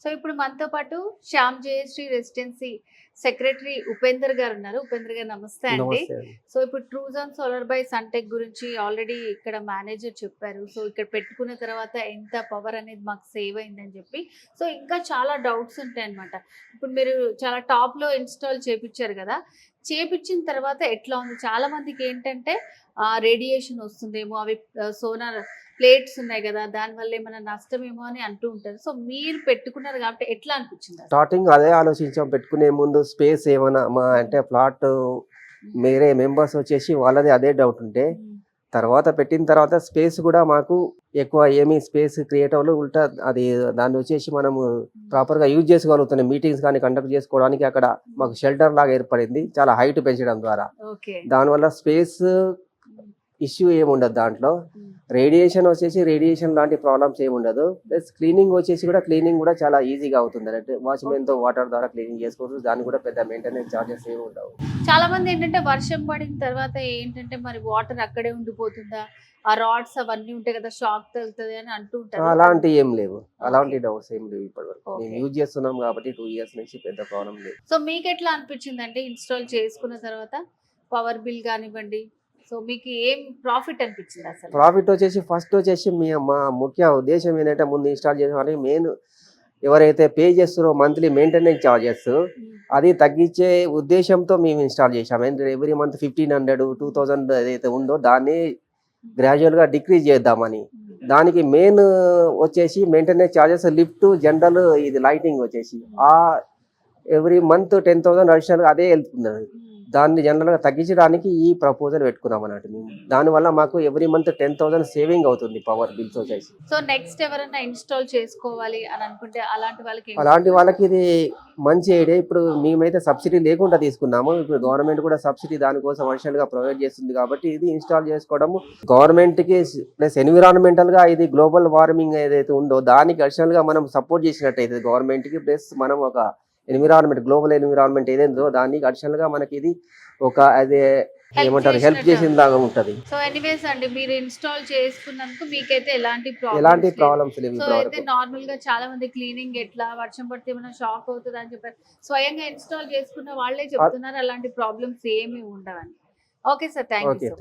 So ఇప్పుడు మనతో పాటు శ్యామ్ జయశ్రీ రెసిడెన్సీ సెక్రటరీ ఉపేందర్ గారు ఉన్నారు. ఉపేందర్ గారు నమస్తే అండి. నమస్తే అండి. సో ఇప్పుడు ట్రూజాన్ సోలార్ బై సన్టెక్ గురించి ఆల్రెడీ ఇక్కడ మేనేజర్ చెప్పారు. సో ఇక్కడ పెట్టుకున్న తర్వాత ఎంత పవర్ అనేది మాకు సేవ్ అయిందని చెప్పి. సో ఇంకా చాలా డౌట్స్ ఉంటాయి అన్నమాట. ఇప్పుడు మీరు చాలా టాప్ లో ఇన్స్టాల్ చేపించారు కదా, చేపించిన తర్వాత ఎట్లా ఉంది? చాలా మందికి ఏంటంటే రేడియేషన్ వస్తుందేమో, అవి సోనార్ ప్లేట్స్ ఉన్నాయి కదా, దానివల్ల ఏమైనా నష్టమేమో అని అంటూ ఉంటారు. సో మీరు పెట్టుకున్నారు కాబట్టి ఎట్లా అనిపించింది? స్టార్టింగ్ అదే ఆలోచించాం, పెట్టుకునే ముందు స్పేస్ ఏమైనా మా అంటే ప్లాట్ వేరే మెంబర్స్ వచ్చేసి వాళ్ళది అదే డౌట్ ఉంటే, తర్వాత పెట్టిన తర్వాత స్పేస్ కూడా మాకు ఎక్కువ ఏమీ స్పేస్ క్రియేట్ అవ్వదు. ఉల్టా అది దాన్ని వచ్చేసి మనము ప్రాపర్గా యూజ్ చేసుకోగలుగుతున్నాం. మీటింగ్స్ కానీ కండక్ట్ చేసుకోవడానికి అక్కడ మాకు షెల్టర్ లాగా ఏర్పడింది, చాలా హైట్ పెంచడం ద్వారా. దానివల్ల స్పేస్ ఇష్యూ ఏముండదు. దాంట్లో రేడియేషన్ వచ్చేసి రేడియేషన్ లాంటి ప్రాబ్లమ్స్ ఏముండదు. ప్లస్ క్లీనింగ్ వచ్చేసి కూడా క్లీనింగ్ కూడా చాలా ఈజీగా అవుతుంది. అంటే వాచ్మెన్తో వాటర్ ద్వారా క్లీనింగ్ చేసుకోవచ్చు. దానికి కూడా పెద్ద మెయింటెనెన్స్ చార్జెస్ ఏమి ఉండవు. చాలా మంది ఏంటంటే వర్షం పడిన తర్వాత ఏంటంటే మరి వాటర్ అక్కడే ఉండిపోతుందా, ఆ రాడ్స్ అవన్నీ ఉంటాయి కదా, షాక్ తగులుతుంది అని అంటూ ఉంటారు. అలాంటి ఏం లేవు, అలాంటి డౌట్స్ ఏం లేవు ఇప్పటి వరకు. మేము యూజ్ చేస్తున్నాం కాబట్టి 2 years నుంచి పెద్ద ప్రాబ్లం లేదు. సో మీకు ఎట్లా అనిపించింది అంటే ఇన్స్టాల్ చేసుకున్న తర్వాత పవర్ బిల్ కానివ్వండి, సో మీకు ఏం ప్రాఫిట్ అనిపించింది? అసలు ప్రాఫిట్ వచ్చేసి ఫస్ట్ వచ్చేసి మా ముఖ్య ఉద్దేశం ఏంటంటే, ముందు ఇన్స్టాల్ చేసిన మెయిన్ ఎవరైతే పే చేస్తారో మంత్లీ మెయింటెనెన్స్ చార్జెస్, అది తగ్గించే ఉద్దేశంతో మేము ఇన్స్టాల్ చేసాము. ఎందుకంటే ఎవ్రీ మంత్ 1500 2000 ఏదైతే ఉందో దాన్ని గ్రాడ్యువల్గా డిక్రీజ్ చేద్దామని. దానికి మెయిన్ వచ్చేసి మెయింటెనెన్స్ చార్జెస్, లిఫ్ట్, జనరల్, ఇది లైటింగ్ వచ్చేసి ఆ ఎవ్రీ మంత్ 10,000 అడిషనల్గా అదే వెళ్తుంది. దాన్ని జనరల్గా తగ్గించడానికి ఈ ప్రపోజల్ పెట్టుకున్నాం అన్నట్టు మేము. దానివల్ల మాకు ఎవ్రీ మంత్ 10,000 సేవింగ్ అవుతుంది పవర్ బిల్స్ వచ్చేసి. సో నెక్స్ట్ ఎవరైనా ఇన్స్టాల్ చేసుకోవాలి అని అనుకుంటే అలాంటి వాళ్ళకి ఇది మంచి ఐడియా. ఇప్పుడు మేమైతే సబ్సిడీ లేకుండా తీసుకున్నాము. ఇప్పుడు గవర్నమెంట్ కూడా సబ్సిడీ దానికోసం అడిషనల్గా ప్రొవైడ్ చేస్తుంది కాబట్టి ఇది ఇన్స్టాల్ చేసుకోవడము గవర్నమెంట్కి ప్లస్ ఎన్విరాన్మెంటల్గా ఇది గ్లోబల్ వార్మింగ్ ఏదైతే ఉందో దానికి అడిషనల్గా మనం సపోర్ట్ చేసినట్టయితే గవర్నమెంట్కి, ప్లస్ మనం ఒక ఎన్విరాన్మెంట్, గ్లోబల్ ఎన్విరాన్మెంట్ ఏదైందో దానికి అడిషనల్ గా మనకి ఇది ఒక అదే ఏమంటారు హెల్ప్ చేసిన దాకా ఉంటది. సో ఎనీవేస్ అండి, మీరు ఇన్స్టాల్ చేసుకున్నందుకు మీకైతే ఎలాంటి ప్రాబ్లమ్స్ లేవు. సో అయితే నార్మల్ గా చాలా మంది క్లీనింగ్ ఎట్లా వర్షం పడితే ఏమైనా షాక్ అవుతుంది అని చెప్పారు. స్వయంగా ఇన్స్టాల్ చేసుకున్న వాళ్ళే చెప్తున్నారు అలాంటి ప్రాబ్లమ్స్ ఏమీ ఉండవని. Okay sir, thank you.